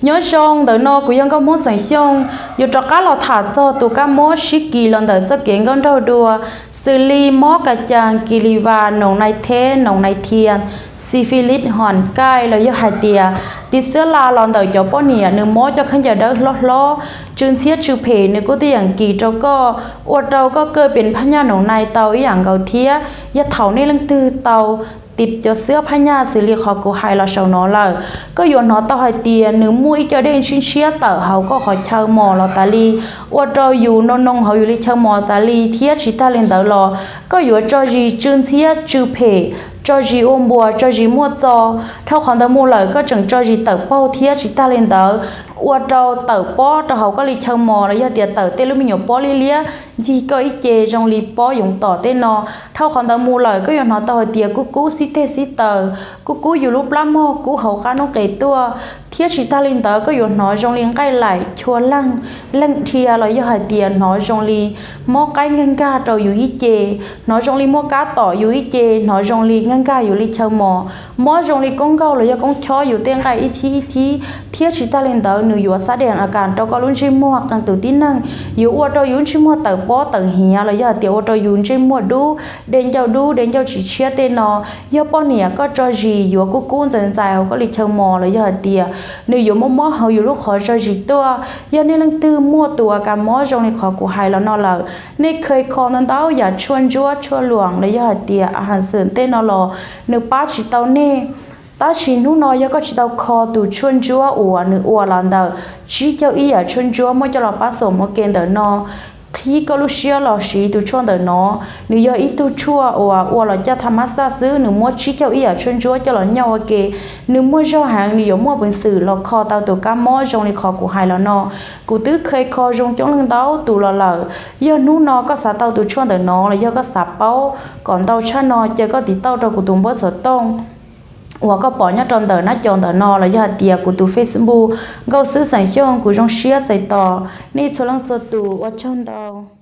nhớ xong đỡ nó cũngยังcó muốn sản xong dù cho cá lò thả so tụ cá mó xí kỳ lần đỡ sẽ kiện con đâu đùa xử lý mó cả chàng kỳ lì và nồng này thế nồng này thiên syphilis hòn cai là do hai tia tí sữa la lần đỡ cho bó nỉa nửa mó cho khán giả đỡ lót chương xiết chữ phê nửa có tíอย่างkỳ trâuก็อวดเราก็เกิดเป็นพญาหนองในเตาอย่างเกาเทียยะเถาในลังตือเตาติดจะเสื้อพญาสิริขอกูให้เราชาวน้อเลยก็โยนหอต่อให้เตียหนึ่งมุ้ยจะได้ชิ้นเชี่ยเต๋อเขาก็ขอเช่าหมอเราตาลีว่าเราอยู่นงเขาอยู่ที่เช่าหมอตาลีเทียชิตาเลนเต๋อรอก็อยู่จอจีจืนเทียจือเพจอจีอมบัวจอจีมัวจอเท่าของตะมูเลยก็จังจอจีเต๋อเป้าเทียชิตาเลนเต๋อว่าเราเต๋อป้อเราเขาก็เลยเช่าหมอแล้วยาเตียเต๋อเตลุมิโยป้อเลี้ยจีก็อีเจจงลีป้อหยงต่อเต้นนอเท่าของตะมูเลยก็อยู่หอต่อให้เตียกูซิเตซิเตอกูอยู่รูปล้ำโมกูเขาข้าน้องเกยตัวเทียชิตาลินเตอก็อยู่หนอจงลีใกล้ไหลชัวลังเทียเราอย่าหายเตียหนอจงลีโมใกล้เงินกาเราอยู่อีเจหนอจงลีโมกาต่ออยู่อีเจหนอจงลีเงินกาอยู่ลีเชมอโมจงลีกงเกาเราอย่ากงชออยู่เตียงไก่อีทีเทียชิตาลินเตอหนูอยู่ซาเดียนอาการเราก็ลุ้นชิมัวกันตัวที่นั่งอยู่อวดเรายุ่นชิมัวเตอป้อเตอเหียเราอย่าเตียวเรายุ่นชิมัวดูเดินเจ้าฉีเชียเตนอย่าป้อเนี่ยก็จอจีอยู่กูจันใจเขาก็ลีเชมอเราอย่าเตียหนูอยู่มอเขาอยู่ลูกขอจอจีตัวอย่าในลังตื้อมั่วตัวการมอจงในขอกูหายแล้วนอเราในเคยคอนั้นเต้าอย่าชวนจั่วชวนหลวงแล้วอย่าเตียอาหารเสริมเต้นนอรอหนูป้าฉีเต้าเน่ตาชินุนอยก็ชิดเอาคอตูชวนจัวอัวหรืออัวลันเดอชีเจ้าอีอ่ะชวนจัวไม่จะหลับป้าสมเกณฑ์เดอนอขี้ก็ลุเชียหล่อชีตูชวนเดอนอหรือยออีตูชัวอัวหล่อจะทำมาซาซื้อหรือมัวชีเจ้าอีอ่ะชวนจัวจะหล่อเงาเกหรือมัวเจ้าหางหรือยมัวเป็นสื่อหล่อคอเตาตัวก้ามอจงในคอกูหายแล้วนอกูตื้อเคยคอจงจ้องลังเต้าตูหล่อหล่อยอนู้นอก็สาเตาตูชวนเดอนอแล้วยอก็สาเป้าก่อนเตาชานอเจอก็ติดเต้าเรากูตุ้มบ่สดต้อง我个保养装的那装的孬了，要点个都 Facebook，搞事情上，各种写在到，你出能做到，我装到。